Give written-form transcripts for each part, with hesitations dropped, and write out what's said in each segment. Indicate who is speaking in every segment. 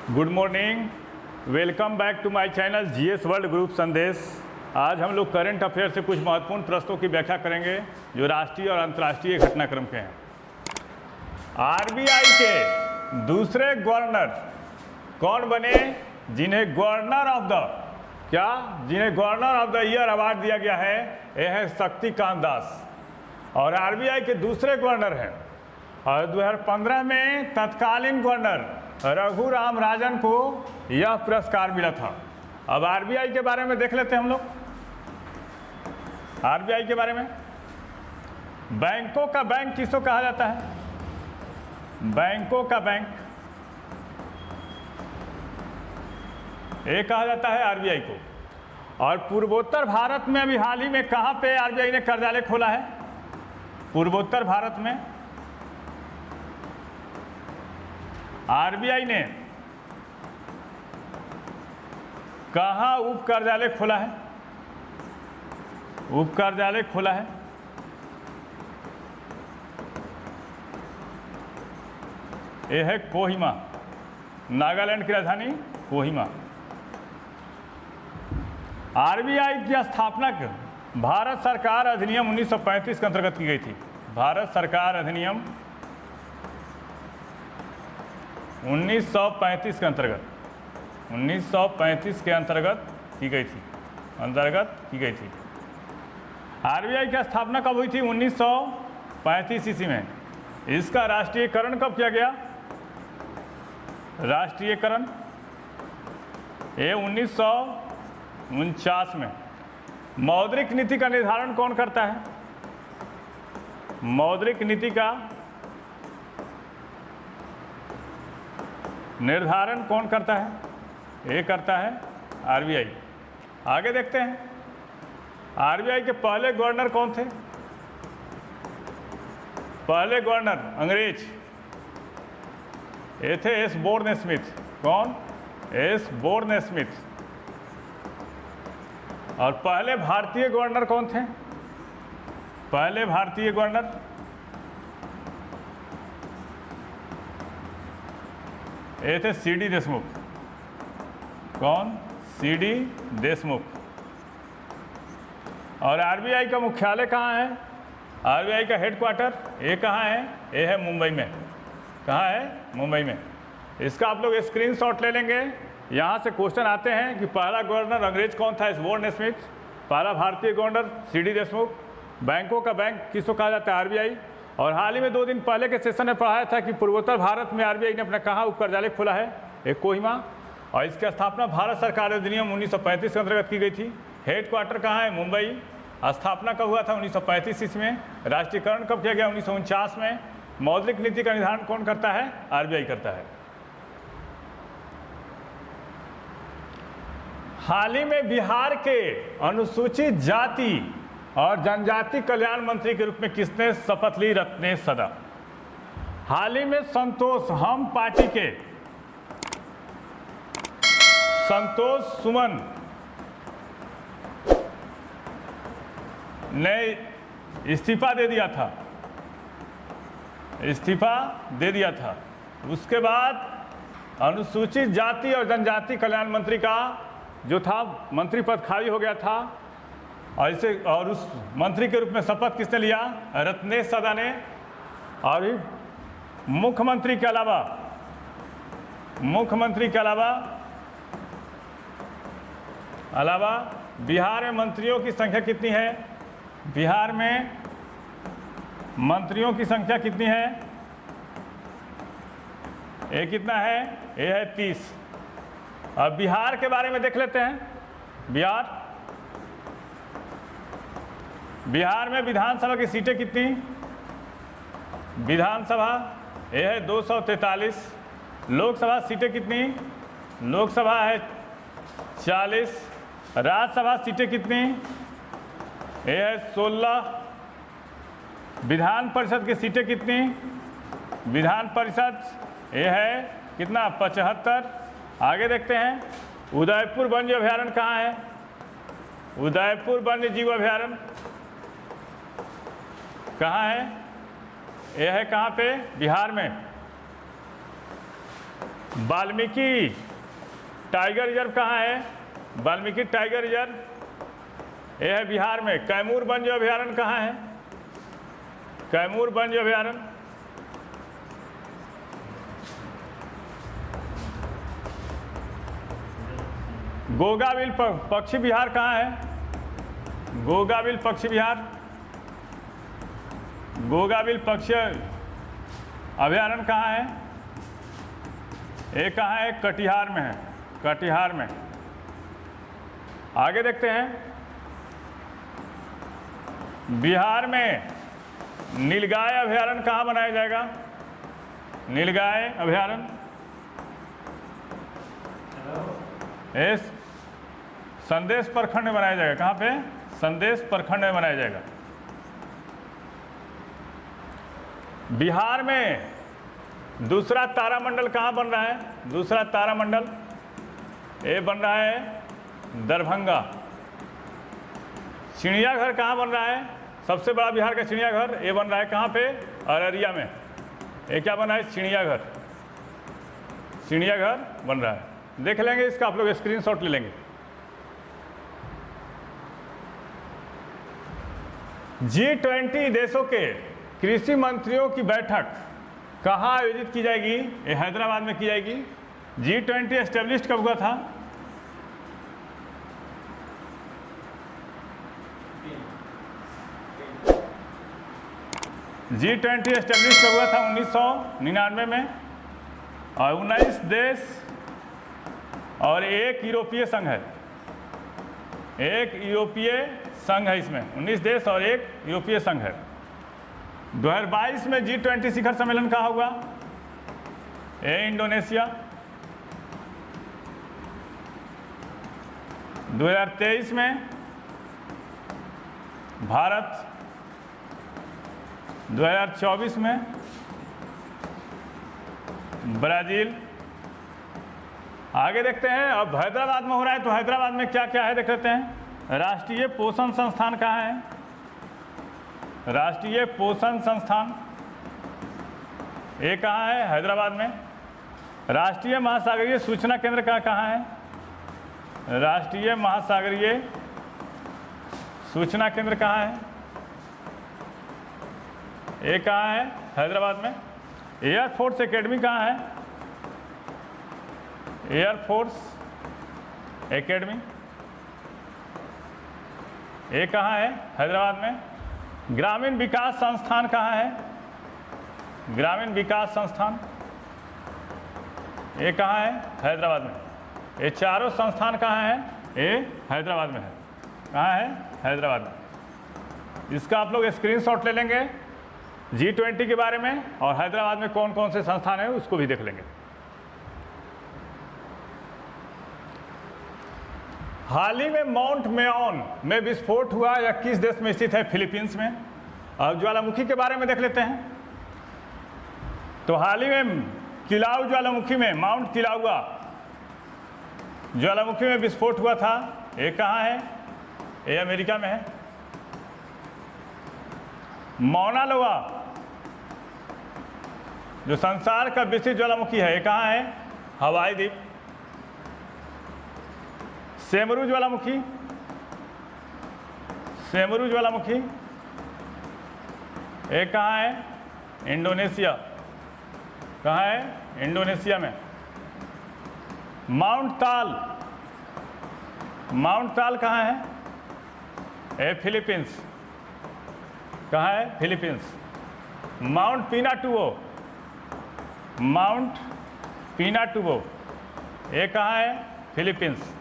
Speaker 1: Good morning, welcome back to my channel GS world group Sandesh. आज हम लोग current affair से कुछ महत्वपूर्ण प्रश्नों की व्याख्या करेंगे जो राष्ट्रीय और अंतर्राष्ट्रीय घटनाक्रम के हैं। आरबीआई के दूसरे गवर्नर कौन बने जिन्हें governor of the year award दिया गया है? यह है शक्तिकांत दास। और आरबीआई के दूसरे गवर्नर हैं और 2015 में तत्कालीन गवर्नर रघुराम राजन को यह पुरस्कार मिला था। अब आरबीआई के बारे में देख लेते हैं हम लोग। आरबीआई के बारे में, बैंकों का बैंक किसको कहा जाता है? बैंकों का बैंक ये कहा जाता है आरबीआई को। और पूर्वोत्तर भारत में अभी हाल ही में कहाँ पे आरबीआई ने कार्यालय खोला है? पूर्वोत्तर भारत में आरबीआई ने कहाँ उप कार्यालय खोला है? उप कार्यालय खोला है यह है कोहिमा, नागालैंड की राजधानी कोहिमा। आरबीआई की स्थापना भारत सरकार अधिनियम 1935 के अंतर्गत की गई थी। भारत सरकार अधिनियम 1935 के अंतर्गत की गई थी। आरबीआई की स्थापना कब हुई थी? 1935 ईस्वी में। इसका राष्ट्रीयकरण कब किया गया? राष्ट्रीयकरण ये 1949 में। मौद्रिक नीति का निर्धारण कौन करता है? मौद्रिक नीति का निर्धारण कौन करता है? ये करता है आरबीआई। आगे देखते हैं आरबीआई के पहले गवर्नर कौन थे? पहले गवर्नर अंग्रेज ये थे एस बोर्न स्मिथ। कौन? Osborne Smith. और पहले भारतीय गवर्नर कौन थे? पहले भारतीय गवर्नर ये थे सीडी देशमुख। कौन? सीडी देशमुख। और आरबीआई का मुख्यालय कहाँ है? आरबीआई का हेडक्वार्टर ये कहाँ है? ये है मुंबई में। कहाँ है? मुंबई में। इसका आप लोग स्क्रीनशॉट ले लेंगे। यहाँ से क्वेश्चन आते हैं कि पहला गवर्नर अंग्रेज कौन था? एसबोर्न स्मिथ। पहला भारतीय गवर्नर सीडी देशमुख। बैंकों का बैंक किसको कहा जाता है? आरबीआई। और हाल ही में 2 दिन पहले के सेशन में पढ़ाया था कि पूर्वोत्तर भारत में आरबीआई ने अपना कहाँ उप कार्यालय खोला है? एक कोहिमा। और इसकी स्थापना भारत सरकार अधिनियम 1935 के अंतर्गत की गई थी। हेडक्वार्टर कहाँ है? मुंबई। स्थापना कब हुआ था? 1935 ईस्वी में। राष्ट्रीयकरण कब किया गया? 1949 में। मौद्रिक नीति का निर्धारण कौन करता है? आरबीआई करता है। हाल ही में बिहार के अनुसूचित जाति और जनजाति कल्याण मंत्री के रूप में किसने शपथ ली? रत्नेश सदा। हाल ही में संतोष हम पार्टी के संतोष सुमन ने इस्तीफा दे दिया था। उसके बाद अनुसूचित जाति और जनजाति कल्याण मंत्री का जो था मंत्री पद खाली हो गया था। और उस मंत्री के रूप में शपथ किसने लिया? रत्नेश सदा ने। और मुख्यमंत्री के अलावा बिहार में मंत्रियों की संख्या कितनी है? बिहार में मंत्रियों की संख्या कितनी है? ये कितना है? ये है 30। अब बिहार के बारे में देख लेते हैं। बिहार में विधानसभा की सीटें कितनी? विधानसभा ये है 243। लोकसभा सीटें कितनी? लोकसभा है 40। राज्यसभा सीटें कितनी? ये है 16। विधान परिषद की सीटें कितनी? विधान परिषद ये है कितना? 75। आगे देखते हैं उदयपुर वन्य अभयारण्य कहाँ है? उदयपुर वन्य जीव अभयारण्य कहाँ है? यह है कहाँ पे? बिहार में। वाल्मीकि टाइगर रिजर्व कहाँ है? वाल्मीकि टाइगर रिजर्व ये है बिहार में। कैमूर वन्य अभयारण्य कहाँ है? कैमूर वन्य अभयारण्य गोगाबिल पक्षी विहार कहाँ है? गोगाबिल पक्षी विहार, गोगाबिल पक्षी अभयारण्य कहाँ है? ये कहाँ है? कटिहार में है, कटिहार में। आगे देखते हैं, बिहार में नीलगाय अभयारण्य कहाँ बनाया जाएगा? नीलगाय अभयारण्य इस संदेश प्रखंड में बनाया जाएगा। कहाँ पे? संदेश प्रखंड में बनाया जाएगा। बिहार में दूसरा तारामंडल कहाँ बन रहा है? दूसरा तारामंडल ये बन रहा है दरभंगा। चिड़ियाघर कहाँ बन रहा है? सबसे बड़ा बिहार का चिड़ियाघर ये बन रहा है कहाँ पे? अररिया में। ये क्या बन रहा है? चिड़ियाघर, चिड़ियाघर बन रहा है। देख लेंगे इसका, आप लोग स्क्रीनशॉट ले लेंगे। G20 देशों के कृषि मंत्रियों की बैठक कहाँ आयोजित की जाएगी? ये हैदराबाद में की जाएगी। G20 एस्टेब्लिश कब हुआ था? G20 एस्टेब्लिश कब हुआ था? 1999 में। और 19 देश और एक यूरोपीय संघ है, एक यूरोपीय संघ है इसमें। 19 देश और एक यूरोपीय संघ है। 2022 में G20 शिखर सम्मेलन कहाँ हुआ? ये इंडोनेशिया। 2023 में भारत, 2024 में ब्राजील। आगे देखते हैं, अब हैदराबाद में हो रहा है तो हैदराबाद में क्या क्या है देख लेते हैं। राष्ट्रीय पोषण संस्थान कहाँ है? राष्ट्रीय पोषण संस्थान ये कहाँ है? हैदराबाद में। राष्ट्रीय महासागरीय सूचना केंद्र कहाँ है? राष्ट्रीय महासागरीय सूचना केंद्र कहाँ है? ये कहाँ है? हैदराबाद में। एयरफोर्स एकेडमी कहाँ है? एयरफोर्स एकेडमी ये कहाँ है? हैदराबाद में। ग्रामीण विकास संस्थान कहाँ है? ग्रामीण विकास संस्थान ये कहाँ है? हैदराबाद में। ये चारों संस्थान कहाँ है? ये हैदराबाद में है। कहाँ है? हैदराबाद में। इसका आप लोग स्क्रीनशॉट ले लेंगे G20 के बारे में, और हैदराबाद में कौन कौन से संस्थान है उसको भी देख लेंगे। हाल ही में माउंट मेओन में विस्फोट हुआ, यह किस देश में स्थित है? फिलीपींस में। अब ज्वालामुखी के बारे में देख लेते हैं। तो हाल ही में किलाउ ज्वालामुखी में, माउंट किलाउआ ज्वालामुखी में विस्फोट हुआ था। ये कहाँ है? ये अमेरिका में है। मौना लोआ जो संसार का विस्तृत ज्वालामुखी है, ये कहाँ है? हवाई द्वीप। सेमरू ज्वालामुखी, सेमरू ज्वालामुखी ये कहाँ है? इंडोनेशिया। कहाँ है? इंडोनेशिया में। माउंट ताल, माउंट ताल कहाँ है? ये फिलीपींस। कहाँ है? Philippines. Mount Pinatubo, mount Pinatubo ये कहाँ है? फिलीपींस।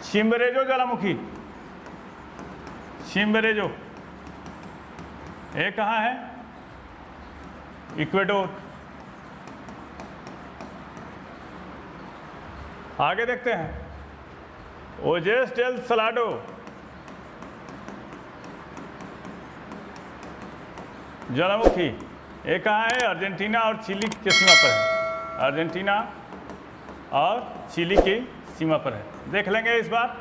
Speaker 1: चिम्बरेजो ज्वालामुखी, चिम्बरेजो ये कहाँ है? इक्वेडोर। आगे देखते हैं, ओजेस डेल सलाडो ज्वालामुखी ये कहाँ है? अर्जेंटीना और चिली की सीमा पर है। अर्जेंटीना और चिली की सीमा पर है। देख लेंगे इस बार।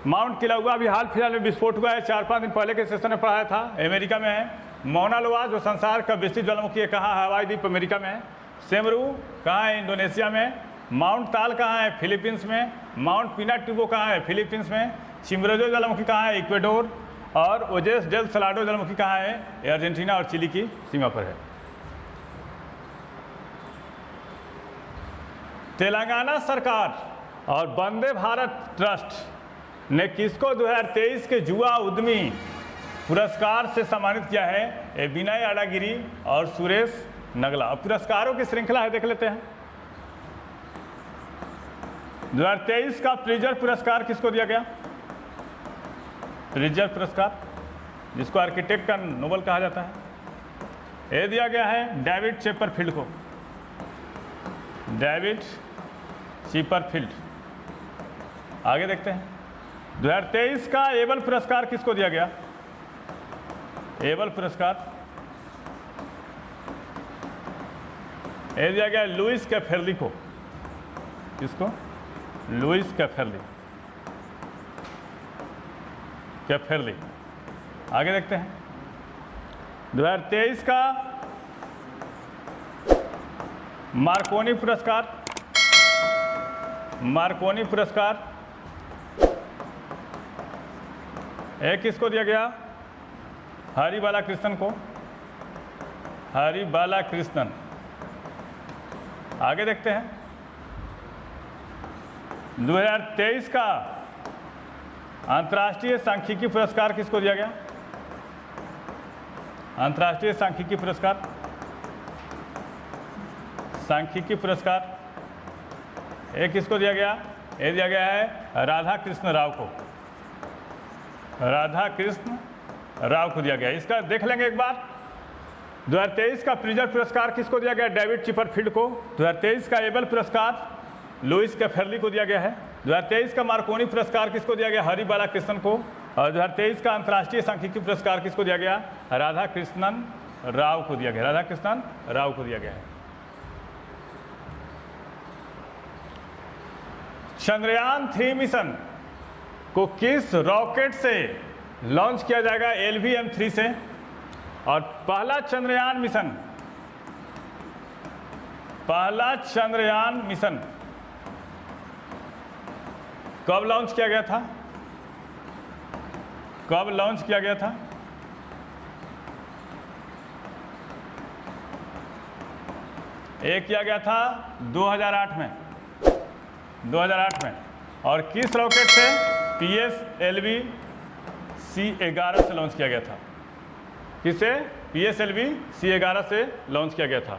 Speaker 1: माउंट किलाउआ भी हाल फिलहाल में विस्फोट हुआ है, 4-5 दिन पहले के सेशन में पढ़ाया था। अमेरिका में है। मौना लोआ जो संसार का विस्तृत ज्वालामुखी है कहाँ है? हवाई द्वीप अमेरिका में है। सेमरू कहाँ है? इंडोनेशिया में। माउंट ताल कहाँ है? फिलीपींस में। माउंट पिनाटुबो कहाँ है? फिलीपींस में। चिम्बोरजो ज्वालामुखी कहाँ है? इक्वेडोर। और ओजेस डेल सलाडो ज्वालामुखी कहाँ है? ये अर्जेंटीना और चिली की सीमा पर है। तेलंगाना सरकार और वंदे भारत ट्रस्ट ने किसको 2023 के युवा उद्यमी पुरस्कार से सम्मानित किया है? ये विनय अडागिरी और सुरेश नगला। अब पुरस्कारों की श्रृंखला है, देख लेते हैं। 2023 का प्रिजर पुरस्कार किसको दिया गया? प्रिजर पुरस्कार जिसको आर्किटेक्ट का नोबेल कहा जाता है, ये दिया गया है डेविड चेपरफील्ड को। डेविड चेपरफील्ड। आगे देखते हैं। 2023 का एबल पुरस्कार किसको दिया गया? एबल पुरस्कार ये दिया गया लुइस कैफेर्ली को। किसको? लुइस कैफेर्ली। कैफेर्ली। आगे देखते हैं। 2023 का मार्कोनी पुरस्कार। मार्कोनी पुरस्कार एक किसको दिया गया? हरि बालाकृष्णन को। हरि बालाकृष्णन। आगे देखते हैं। 2023 का अंतर्राष्ट्रीय सांख्यिकी पुरस्कार किसको दिया गया? अंतर्राष्ट्रीय सांख्यिकी पुरस्कार। सांख्यिकी पुरस्कार एक किसको दिया गया? ये दिया गया है राधा कृष्ण राव को। राधा कृष्ण राव को दिया गया। इसका देख लेंगे एक बार। 2023 का प्रिजर पुरस्कार किसको दिया गया? डेविड चेपरफील्ड को। 2023 का एबल पुरस्कार लुइस कैफेर्ली को दिया गया है। 2023 का मार्कोनी पुरस्कार किसको दिया गया? हरि बालाकृष्णन को। और 2023 का अंतर्राष्ट्रीय सांख्यिकी पुरस्कार किसको दिया गया? राधा कृष्णन राव को दिया गया। राधा कृष्णन राव को दिया गया है। चंद्रयान 3 मिशन को किस रॉकेट से लॉन्च किया जाएगा? LVM-3 से। और पहला चंद्रयान मिशन कब लॉन्च किया गया था? कब लॉन्च किया गया था? एक किया गया था 2008 में। 2008 में। और किस रॉकेट से? PSLV-C11 से लॉन्च किया गया था। किससे? PSLV-C11 से लॉन्च किया गया था।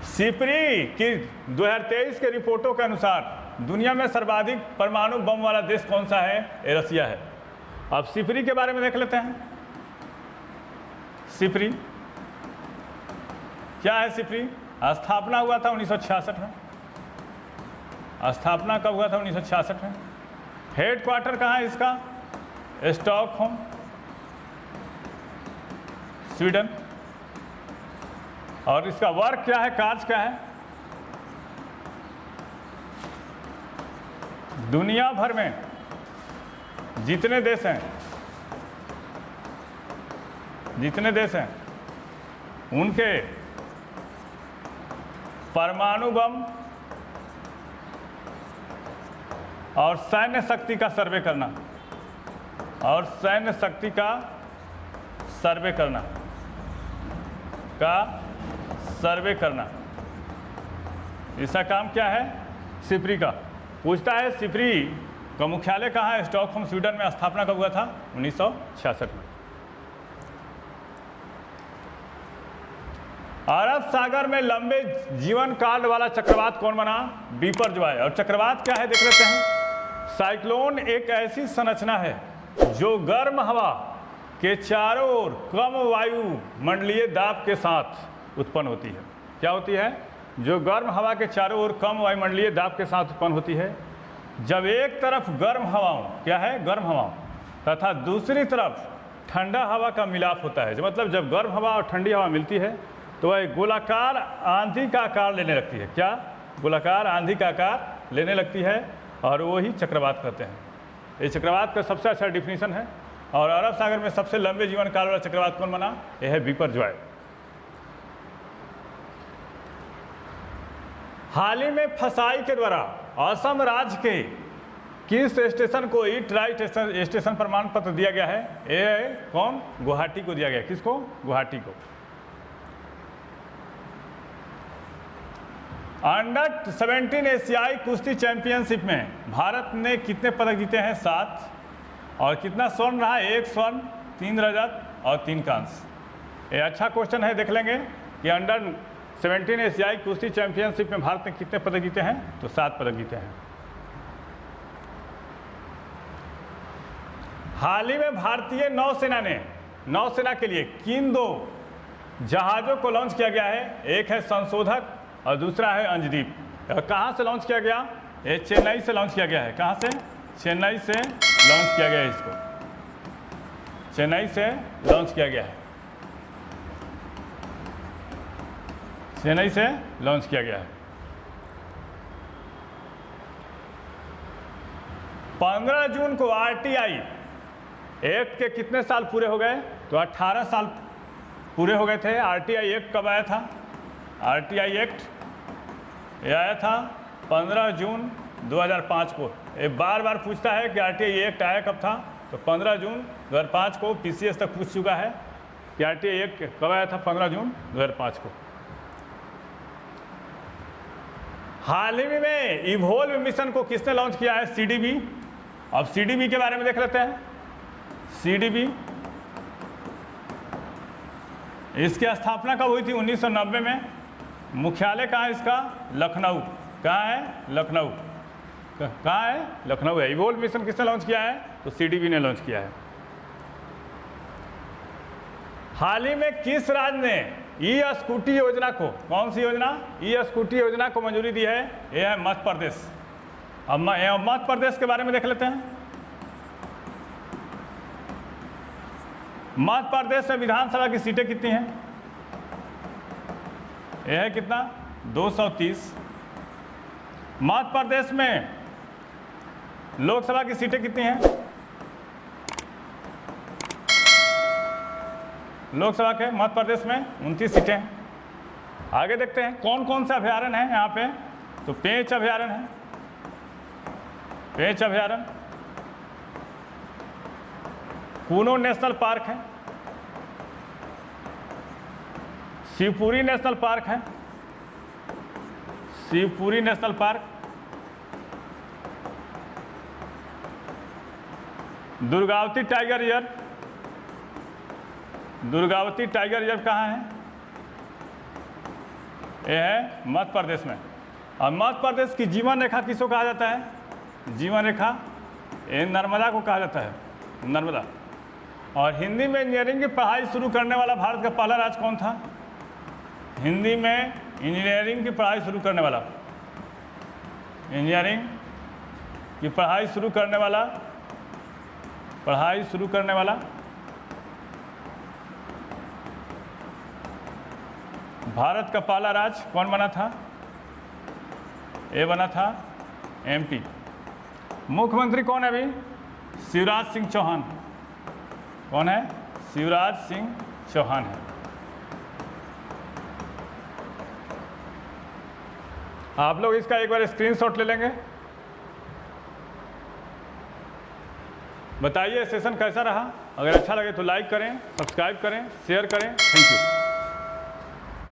Speaker 1: सिपरी की 2023 के रिपोर्टों के अनुसार दुनिया में सर्वाधिक परमाणु बम वाला देश कौन सा है? ये रसिया है। अब सिपरी के बारे में देख लेते हैं। सिपरी क्या है? सिपरी स्थापना हुआ था 1966 में। स्थापना कब हुआ था? 1966 में। हेड क्वार्टर कहाँ है इसका? Stockholm, Sweden. और इसका वर्क क्या है? कार्य क्या है? दुनिया भर में जितने देश हैं उनके परमाणु बम और सैन्य शक्ति का सर्वे करना इसका काम क्या है? सिपरी का। पूछता है सिपरी का मुख्यालय कहाँ है? स्टॉकहोम, स्वीडन में। स्थापना कब हुआ था? 1966 में। अरब सागर में लंबे जीवन काल वाला चक्रवात कौन बना? बिपरजॉय। और चक्रवात क्या है देख लेते हैं। साइक्लोन एक ऐसी संरचना है जो गर्म हवा के चारों ओर कम वायु मंडलीय दाब के साथ उत्पन्न होती है। क्या होती है? जो गर्म हवा के चारों ओर कम वायुमंडलीय दाब के साथ उत्पन्न होती है। जब एक तरफ गर्म हवाओं गर्म हवाओं तथा दूसरी तरफ ठंडा हवा का मिलाप होता है, मतलब जब गर्म हवा और ठंडी हवा मिलती है तो वह गोलाकार आंधी का आकार लेने लगती है। क्या? गोलाकार आंधी का आकार लेने लगती है और वो ही चक्रवात कहते हैं। ये चक्रवात का सबसे अच्छा डिफिनीशन है। और अरब सागर में सबसे लंबे जीवन काल वाला चक्रवात कौन बना? यह है बिपरजॉय। हाल ही में फसाई के द्वारा असम राज्य के किस स्टेशन को ई ट्राई स्टेशन प्रमाण पत्र दिया गया है? ये कौन? गुवाहाटी को दिया गया। किसको? गुवाहाटी को। अंडर 17 एशियाई कुश्ती चैंपियनशिप में भारत ने कितने पदक जीते हैं? 7। और कितना स्वर्ण रहा? 1 स्वर्ण, 3 रजत और 3 कांस्य। ये अच्छा क्वेश्चन है, देख लेंगे कि अंडर 17 एशियाई कुश्ती चैंपियनशिप में भारत ने कितने पदक जीते हैं? तो 7 पदक जीते हैं। हाल ही में भारतीय नौसेना ने नौसेना के लिए किन 2 जहाज़ों को लॉन्च किया गया है? एक है संशोधक और दूसरा है अंजदीप। कहाँ से लॉन्च किया गया? ये चेन्नई से लॉन्च किया गया है। कहाँ से? चेन्नई से लॉन्च किया गया है। इसको चेन्नई से लॉन्च किया गया है। चेन्नई से लॉन्च किया गया है। 15 जून को RTI एक्ट के कितने साल पूरे हो गए? तो 18 साल पूरे हो गए थे। RTI एक्ट कब आया था? RTI एक्ट ये आया था 15 जून 2005 को। ये बार बार पूछता है कि RTI एक्ट आया कब था? तो 15 जून 2005 को। PCS तक पूछ चुका है कि RTI एक्ट कब आया था? 15 जून 2005 को। हाल ही में इवोल्व मिशन को किसने लॉन्च किया है? CDB। अब CDB के बारे में देख लेते हैं। CDB इसकी स्थापना कब हुई थी? 1990 में। मुख्यालय कहाँ है इसका? लखनऊ। कहाँ है? लखनऊ। कहाँ है? लखनऊ है। इवोल्व मिशन किसने लॉन्च किया है? तो CDB ने लॉन्च किया है। हाल ही में किस राज्य ने ई-स्कूटी योजना को, कौन सी योजना? ई-स्कूटी योजना को मंजूरी दी है? यह है मध्य प्रदेश। अब मध्य प्रदेश के बारे में देख लेते हैं। मध्य प्रदेश में विधानसभा की सीटें कितनी हैं? यह है कितना? 230। मध्य प्रदेश में लोकसभा की सीटें कितनी हैं? लोकसभा के मध्य प्रदेश में 29 सीटें हैं। आगे देखते हैं कौन कौन से अभयारण्य हैं यहाँ पे। तो पेंच अभयारण्य है, पेंच अभयारण्य, कूनो नेशनल पार्क है, शिवपुरी नेशनल पार्क है, Shivpuri national park, Durgavati tiger reserve, Durgavati tiger reserve कहाँ है? यह है मध्य प्रदेश में। और मध्य प्रदेश की जीवन रेखा किसको कहा जाता है? जीवन रेखा ये नर्मदा को कहा जाता है, नर्मदा। और हिंदी में इंजीनियरिंग की पढ़ाई शुरू करने वाला भारत का पहला राज्य कौन था? हिंदी में इंजीनियरिंग की पढ़ाई शुरू करने वाला, इंजीनियरिंग की पढ़ाई शुरू करने वाला, पढ़ाई शुरू करने वाला भारत का पहला राज्य कौन बना था? ये बना था MP। मुख्यमंत्री कौन है अभी? शिवराज सिंह चौहान। कौन है? शिवराज सिंह चौहान है। आप लोग इसका एक बार स्क्रीनशॉट ले लेंगे। बताइए सेशन कैसा रहा। अगर अच्छा लगे तो लाइक करें, सब्सक्राइब करें, शेयर करें। Thank you.